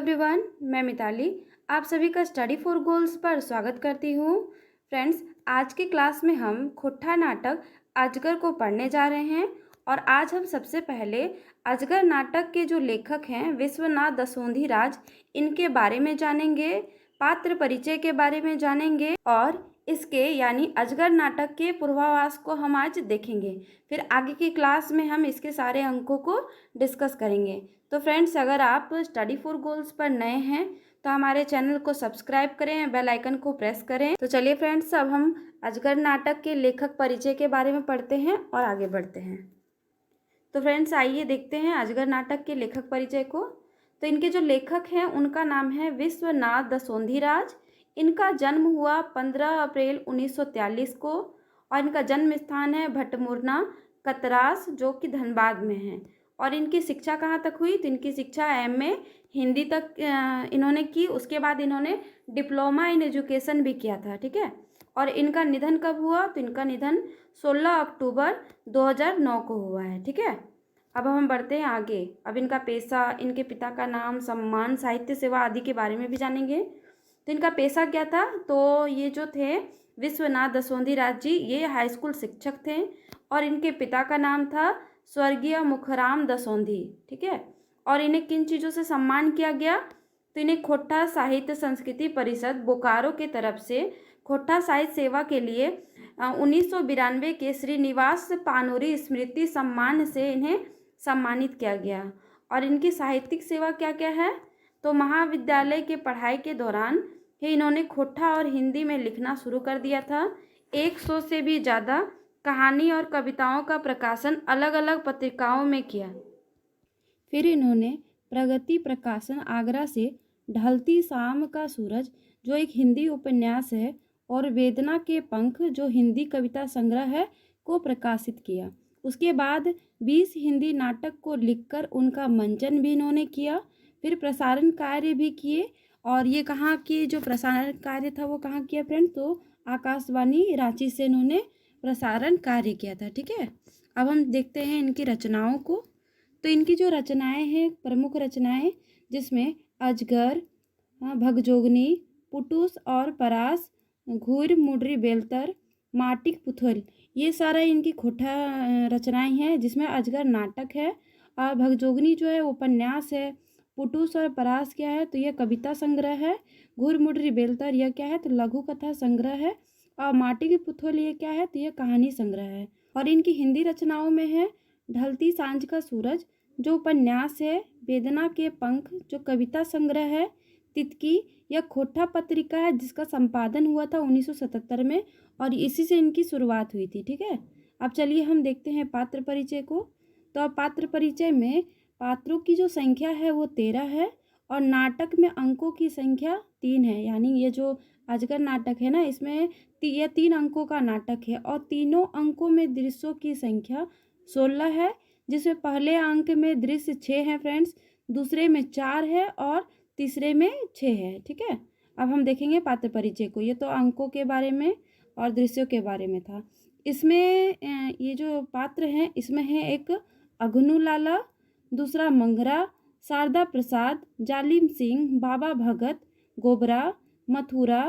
Everyone, मैं मिताली आप सभी का स्टडी फॉर गोल्स पर स्वागत करती हूँ। फ्रेंड्स, आज की क्लास में हम खुट्टा नाटक अजगर को पढ़ने जा रहे हैं और आज हम सबसे पहले अजगर नाटक के जो लेखक हैं विश्वनाथ दसोंधी राज, इनके बारे में जानेंगे, पात्र परिचय के बारे में जानेंगे और इसके यानी अजगर नाटक के पूर्वाभास को हम आज देखेंगे। फिर आगे की क्लास में हम इसके सारे अंकों को डिस्कस करेंगे। तो फ्रेंड्स, अगर आप स्टडी फॉर गोल्स पर नए हैं तो हमारे चैनल को सब्सक्राइब करें, बेल आइकन को प्रेस करें। तो चलिए फ्रेंड्स, अब हम अजगर नाटक के लेखक परिचय के बारे में पढ़ते हैं और आगे बढ़ते हैं। तो फ्रेंड्स, आइए देखते हैं अजगर नाटक के लेखक परिचय को। तो इनके जो लेखक हैं उनका नाम है विश्वनाथ दसोंधी राज। इनका जन्म हुआ 15 अप्रैल 1943 को और इनका जन्म स्थान है भटमुरना कतरास, जो कि धनबाद में है। और इनकी शिक्षा कहाँ तक हुई? तो इनकी शिक्षा एमए हिंदी तक इन्होंने की। उसके बाद इन्होंने डिप्लोमा इन एजुकेशन भी किया था, ठीक है। और इनका निधन कब हुआ? तो इनका निधन 16 अक्टूबर 2009 को हुआ है, ठीक है। अब हम बढ़ते हैं आगे। अब इनका पेशा, इनके पिता का नाम, सम्मान, साहित्य सेवा आदि के बारे में भी जानेंगे। तो इनका पेशा क्या था? तो ये जो थे विश्वनाथ दसोंधी राज जी, ये हाई स्कूल शिक्षक थे और इनके पिता का नाम था स्वर्गीय मुखराम दसोंधी, ठीक है। और इन्हें किन चीज़ों से सम्मान किया गया? तो इन्हें खोट्टा साहित्य संस्कृति परिषद बोकारो के तरफ से खोट्टा साहित्य सेवा के लिए 1992 के श्रीनिवास पानोरी स्मृति सम्मान से इन्हें सम्मानित किया गया। और इनकी साहित्यिक सेवा क्या क्या है? तो महाविद्यालय के पढ़ाई के दौरान ही इन्होंने खोट्टा और हिंदी में लिखना शुरू कर दिया था। 100 से भी ज़्यादा कहानी और कविताओं का प्रकाशन अलग अलग पत्रिकाओं में किया। फिर इन्होंने प्रगति प्रकाशन आगरा से ढलती शाम का सूरज, जो एक हिंदी उपन्यास है, और वेदना के पंख, जो हिंदी कविता संग्रह है, को प्रकाशित किया। उसके बाद 20 हिंदी नाटक को लिखकर उनका मंचन भी इन्होंने किया। फिर प्रसारण कार्य भी किए। और ये कहाँ की जो प्रसारण कार्य था वो कहाँ किया फ्रेंड? तो आकाशवाणी रांची से इन्होंने प्रसारण कार्य किया था, ठीक है। अब हम देखते हैं इनकी रचनाओं को। तो इनकी जो रचनाएं हैं, प्रमुख रचनाएं, जिसमें अजगर, भगजोगनी, पुटूस और परास, घूर मुडरी बेलतर, माटिक पुथल, ये सारा इनकी खोटा रचनाएं हैं। जिसमें अजगर नाटक है और भगजोगनी जो है उपन्यास है। पुटूस और परास क्या है? तो यह कविता संग्रह है। घूर मुडरी बेलतर यह क्या है? तो लघु कथा संग्रह है। और माटी की पुथल ये क्या है? तो यह कहानी संग्रह है। और इनकी हिंदी रचनाओं में है ढलती सांझ का सूरज, जो उपन्यास है। वेदना के पंख, जो कविता संग्रह है। तितकी, यह खोटा पत्रिका है जिसका संपादन हुआ था 1977 में और इसी से इनकी शुरुआत हुई थी, ठीक है। अब चलिए हम देखते हैं पात्र परिचय को। तो अब पात्र परिचय में पात्रों की जो संख्या है वो 13 है और नाटक में अंकों की संख्या 3 है। यानी ये जो अजगर नाटक है ना, इसमें यह 3 अंकों का नाटक है और तीनों अंकों में दृश्यों की संख्या 16 है। जिसमें पहले अंक में दृश्य 6 है फ्रेंड्स, दूसरे में 4 है और तीसरे में 6 है, ठीक है। अब हम देखेंगे पात्र परिचय को। ये तो अंकों के बारे में और दृश्यों के बारे में था। इसमें ये जो पात्र हैं, इसमें है एक अघनू लाला, दूसरा मंगरा, शारदा प्रसाद, जालिम सिंह, बाबा भगत, गोबरा, मथुरा,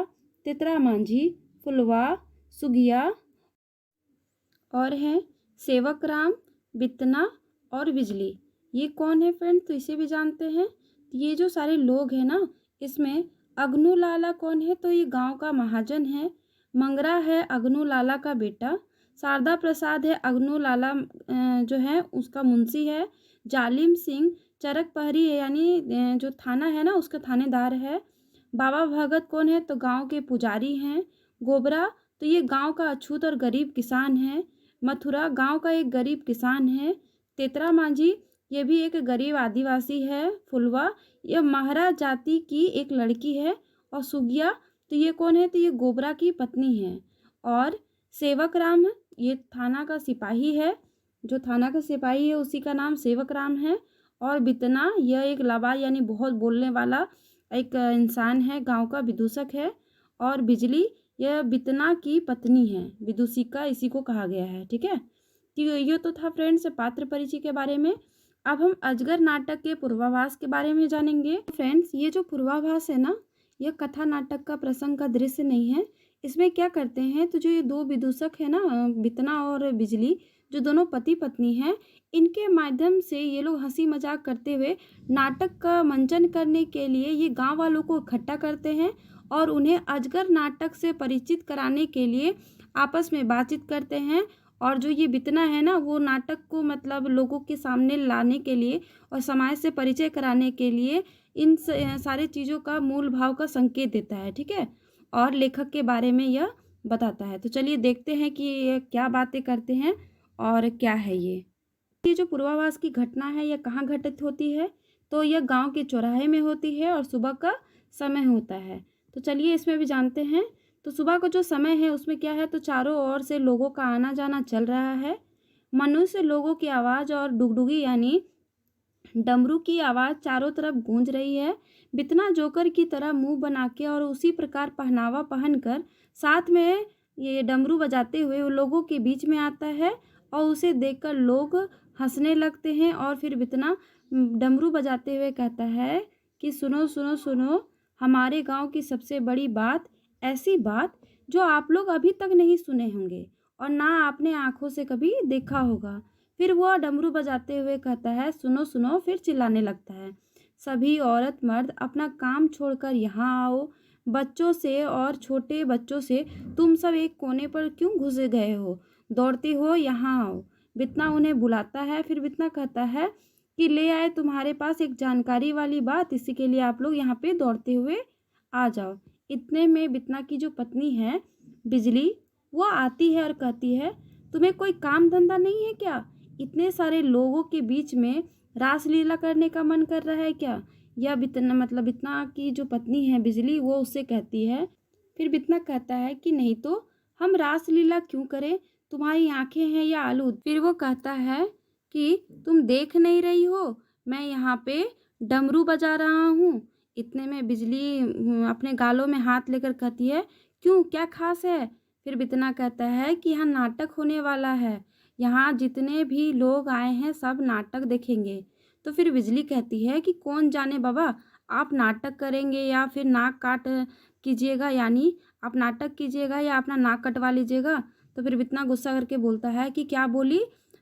तितरा मांझी, फुलवा, सुगिया और हैं सेवक राम, बितना और बिजली। ये कौन है फ्रेंड? तो इसे भी जानते हैं। ये जो सारे लोग हैं ना, इसमें अगनू लाला कौन है? तो ये गांव का महाजन है। मंगरा है अगनू लाला का बेटा। शारदा प्रसाद है अगनू लाला जो है उसका मुंशी है। जालिम सिंह चरक प्रहरी है, यानी जो थाना है ना उसका थानेदार है। बाबा भगत कौन है? तो गांव के पुजारी हैं। गोबरा, तो ये गांव का अछूत और गरीब किसान है। मथुरा गांव का एक गरीब किसान है। तेतरा मांझी, ये भी एक गरीब आदिवासी है। फुलवा, यह महारा जाति की एक लड़की है। और सुगिया, तो ये कौन है? तो ये गोबरा की पत्नी है। और सेवक राम, ये थाना का सिपाही है। जो थाना का सिपाही है उसी का नाम सेवक राम है। और बितना, यह एक लाबाद यानी बहुत बोलने वाला एक इंसान है, गांव का विदूषक है। और बिजली, यह बितना की पत्नी है, विदूषिका इसी को कहा गया है, ठीक है। तो ये तो था फ्रेंड्स पात्र परिचय के बारे में। अब हम अजगर नाटक के पूर्वाभास के बारे में जानेंगे। फ्रेंड्स, ये जो पूर्वाभास है ना, यह कथा नाटक का प्रसंग का दृश्य नहीं है। इसमें क्या करते हैं, तो जो ये दो विदूषक है ना, बितना और बिजली, जो दोनों पति पत्नी हैं, इनके माध्यम से ये लोग हंसी मजाक करते हुए नाटक का मंचन करने के लिए ये गांव वालों को इकट्ठा करते हैं और उन्हें अजगर नाटक से परिचित कराने के लिए आपस में बातचीत करते हैं। और जो ये बितना है ना, वो नाटक को मतलब लोगों के सामने लाने के लिए और समाज से परिचय कराने के लिए इन सारे चीज़ों का मूल भाव का संकेत देता है, ठीक है? और लेखक के बारे में यह बताता है। तो चलिए देखते हैं कि ये क्या बातें करते हैं और क्या है ये। ये जो पूर्वाभास की घटना है, यह कहाँ घटित होती है? तो यह गाँव के चौराहे में होती है और सुबह का समय होता है। तो चलिए इसमें भी जानते हैं। तो सुबह का जो समय है उसमें क्या है, तो चारों ओर से लोगों का आना जाना चल रहा है। मनुष्य लोगों की आवाज़ और डुगडुगी यानी डमरू की आवाज़ चारों तरफ गूंज रही है। बितना जोकर की तरह मुंह बना के और उसी प्रकार पहनावा पहनकर साथ में ये डमरू बजाते हुए वो लोगों के बीच में आता है और उसे देखकर लोग हंसने लगते हैं। और फिर बितना डमरू बजाते हुए कहता है कि सुनो सुनो सुनो, हमारे गांव की सबसे बड़ी बात, ऐसी बात जो आप लोग अभी तक नहीं सुने होंगे और ना आपने आंखों से कभी देखा होगा। फिर वह डमरू बजाते हुए कहता है सुनो सुनो, फिर चिल्लाने लगता है, सभी औरत मर्द अपना काम छोड़कर यहाँ आओ। बच्चों से और छोटे बच्चों से तुम सब एक कोने पर क्यों घुस गए हो, दौड़ते हो, यहाँ आओ। बितना उन्हें बुलाता है। फिर बितना कहता है कि ले आए तुम्हारे पास एक जानकारी वाली बात, इसी के लिए आप लोग यहाँ पे दौड़ते हुए आ जाओ। इतने में बितना की जो पत्नी है बिजली, वो आती है और कहती है, तुम्हें कोई काम धंधा नहीं है क्या? इतने सारे लोगों के बीच में रासलीला करने का मन कर रहा है क्या? या बितना मतलब बितना की जो पत्नी है बिजली, वो उससे कहती है। फिर बितना कहता है कि नहीं तो हम रासलीला क्यों करें, तुम्हारी आंखें हैं या आलूद? फिर वो कहता है कि तुम देख नहीं रही हो, मैं यहाँ पे डमरू बजा रहा हूँ। इतने में बिजली अपने गालों में हाथ लेकर कहती है, क्यों, क्या खास है? फिर बितना कहता है कि यहाँ नाटक होने वाला है, यहाँ जितने भी लोग आए हैं सब नाटक देखेंगे। तो फिर बिजली कहती है कि कौन जाने बाबा, आप नाटक करेंगे या फिर नाक काट कीजिएगा, यानी आप नाटक कीजिएगा या अपना नाक कटवा लीजिएगा। तो फिर इतना गुस्सा करके बोलता है कि क्या बोली,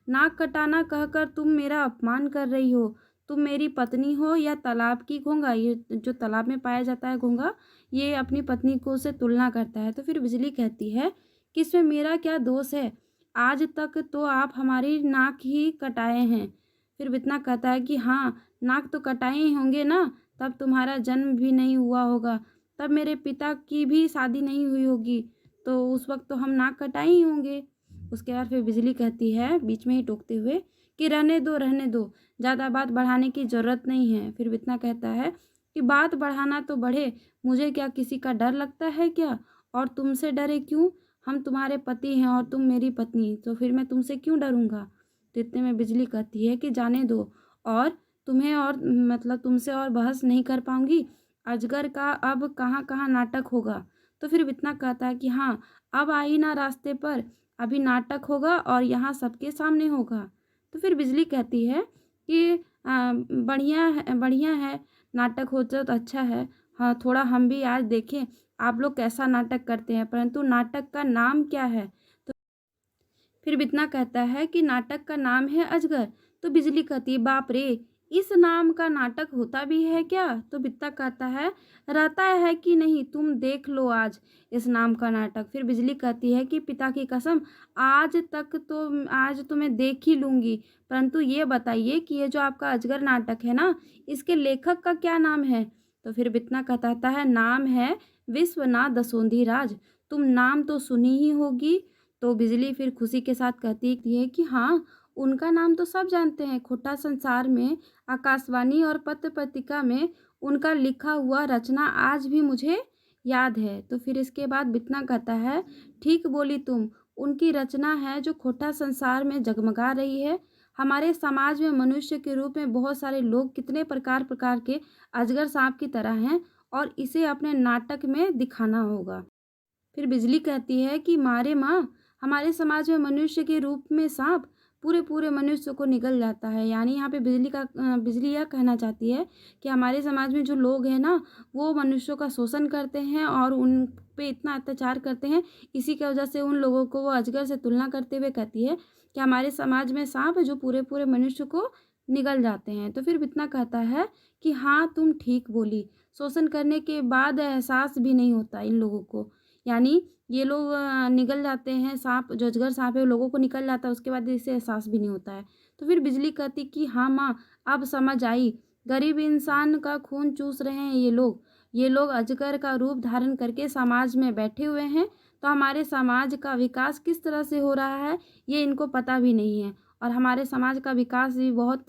नाक कटाना कहकर तुम मेरा अपमान कर रही हो? तुम मेरी पत्नी हो या तालाब की घोंघा? ये जो तालाब में पाया जाता है घोंघा, ये अपनी पत्नी को से तुलना करता है। तो फिर बिजली कहती है कि इसमें मेरा क्या दोष है, आज तक तो आप हमारी नाक ही कटाए हैं। फिर इतना कहता है कि हाँ, नाक तो कटाए ही होंगे ना, तब तुम्हारा जन्म भी नहीं हुआ होगा, तब मेरे पिता की भी शादी नहीं हुई होगी, तो उस वक्त तो हम नाक कटाए ही होंगे। उसके बाद फिर बिजली कहती है बीच में ही टोकते हुए कि रहने दो, ज़्यादा बात बढ़ाने की ज़रूरत नहीं है। फिर इतना कहता है कि बात बढ़ाना तो बढ़े, मुझे क्या किसी का डर लगता है क्या? और तुमसे डरे क्यों? हम तुम्हारे पति हैं और तुम मेरी पत्नी, तो फिर मैं तुमसे क्यों डरूंगा? तो इतने में बिजली कहती है कि जाने दो, और तुम्हें और मतलब तुमसे और बहस नहीं कर पाऊंगी। अजगर का अब कहाँ कहाँ नाटक होगा। तो फिर इतना कहता है कि हाँ, अब आई ना रास्ते पर, अभी नाटक होगा और यहाँ सबके सामने होगा। तो फिर बिजली कहती है कि बढ़िया है, नाटक हो तो अच्छा है। हाँ, थोड़ा हम भी आज देखें आप लोग कैसा नाटक करते हैं, परंतु नाटक का नाम क्या है? तो फिर बितना कहता है कि नाटक का नाम है अजगर। तो बिजली कहती है, बाप रे, इस नाम का नाटक होता भी है क्या? तो बित्ता कहता है, रहता है कि नहीं, तुम देख लो आज इस नाम का नाटक। फिर बिजली कहती है कि पिता की कसम, आज तो मैं देख ही लूँगी, परंतु ये बताइए कि ये जो आपका अजगर नाटक है ना, इसके लेखक का क्या नाम है? तो फिर बितना कहता है, नाम है विश्वनाथ दसोंधी राज, तुम नाम तो सुनी ही होगी। तो बिजली फिर खुशी के साथ कहती है कि हाँ, उनका नाम तो सब जानते हैं, खोटा संसार में, आकाशवाणी और पत्र पत्रिका में उनका लिखा हुआ रचना आज भी मुझे याद है। तो फिर इसके बाद बितना कहता है, ठीक बोली तुम, उनकी रचना है जो खोटा संसार में जगमगा रही है। हमारे समाज में मनुष्य के रूप में बहुत सारे लोग कितने प्रकार प्रकार के अजगर सांप की तरह हैं और इसे अपने नाटक में दिखाना होगा। फिर बिजली कहती है कि मारे माँ, हमारे समाज में मनुष्य के रूप में सांप, पूरे पूरे मनुष्य को निगल जाता है। यानी यहाँ पे बिजली यह कहना चाहती है कि हमारे समाज में जो लोग हैं ना, वो मनुष्यों का शोषण करते हैं और उन पे इतना अत्याचार करते हैं। इसी की वजह से उन लोगों को वो अजगर से तुलना करते हुए कहती है कि हमारे समाज में सांप है जो पूरे पूरे मनुष्य को निगल जाते हैं। तो फिर बितना कहता है कि हाँ, तुम ठीक बोली, शोषण करने के बाद एहसास भी नहीं होता इन लोगों को। यानी ये लोग निगल जाते हैं, सांप जो अजगर सांप है वो लोगों को निकल जाता है, उसके बाद इसे एहसास भी नहीं होता है। तो फिर बिजली कहती कि हाँ माँ, अब समझ आई, गरीब इंसान का खून चूस रहे हैं ये लोग अजगर का रूप धारण करके समाज में बैठे हुए हैं। तो हमारे समाज का विकास किस तरह से हो रहा है ये इनको पता भी नहीं है, और हमारे समाज का विकास भी बहुत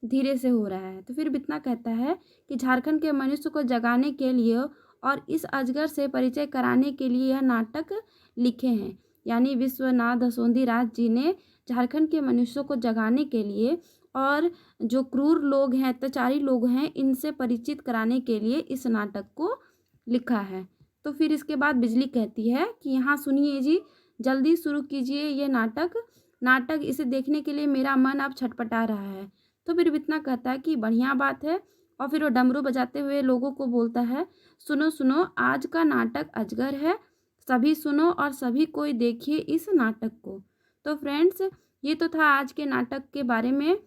धीरे से हो रहा है। तो फिर बितना कहता है कि झारखंड के मनुष्य को जगाने के लिए और इस अजगर से परिचय कराने के लिए यह नाटक लिखे हैं। यानी विश्वनाथ दसोंधी राज जी ने झारखंड के मनुष्यों को जगाने के लिए और जो क्रूर लोग हैं, अत्याचारी लोग हैं, इनसे परिचित कराने के लिए इस नाटक को लिखा है। तो फिर इसके बाद बिजली कहती है कि यहाँ सुनिए जी, जल्दी शुरू कीजिए ये नाटक इसे देखने के लिए मेरा मन अब छटपटा रहा है। तो फिर इतना कहता है कि बढ़िया बात है, और फिर वो डमरू बजाते हुए लोगों को बोलता है, सुनो सुनो, आज का नाटक अजगर है, सभी सुनो और सभी कोई देखिए इस नाटक को। तो फ्रेंड्स, ये तो था आज के नाटक के बारे में।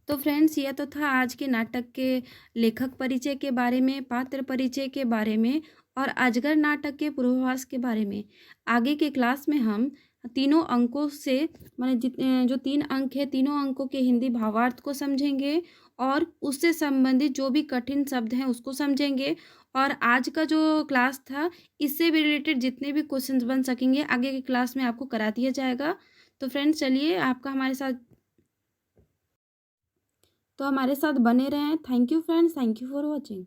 तो फ्रेंड्स, यह तो था आज के नाटक के लेखक परिचय के बारे में, पात्र परिचय के बारे में और अजगर नाटक के पूर्वाभास के बारे में। आगे के क्लास में हम तीनों अंकों से, माने जितने जो 3 अंक है, तीनों अंकों के हिंदी भावार्थ को समझेंगे और उससे संबंधित जो भी कठिन शब्द हैं उसको समझेंगे। और आज का जो क्लास था, इससे भी रिलेटेड जितने भी क्वेश्चंस बन सकेंगे आगे के क्लास में आपको करा दिया जाएगा। तो फ्रेंड्स, चलिए, आपका हमारे साथ बने रहें। Thank you friends, thank you for watching.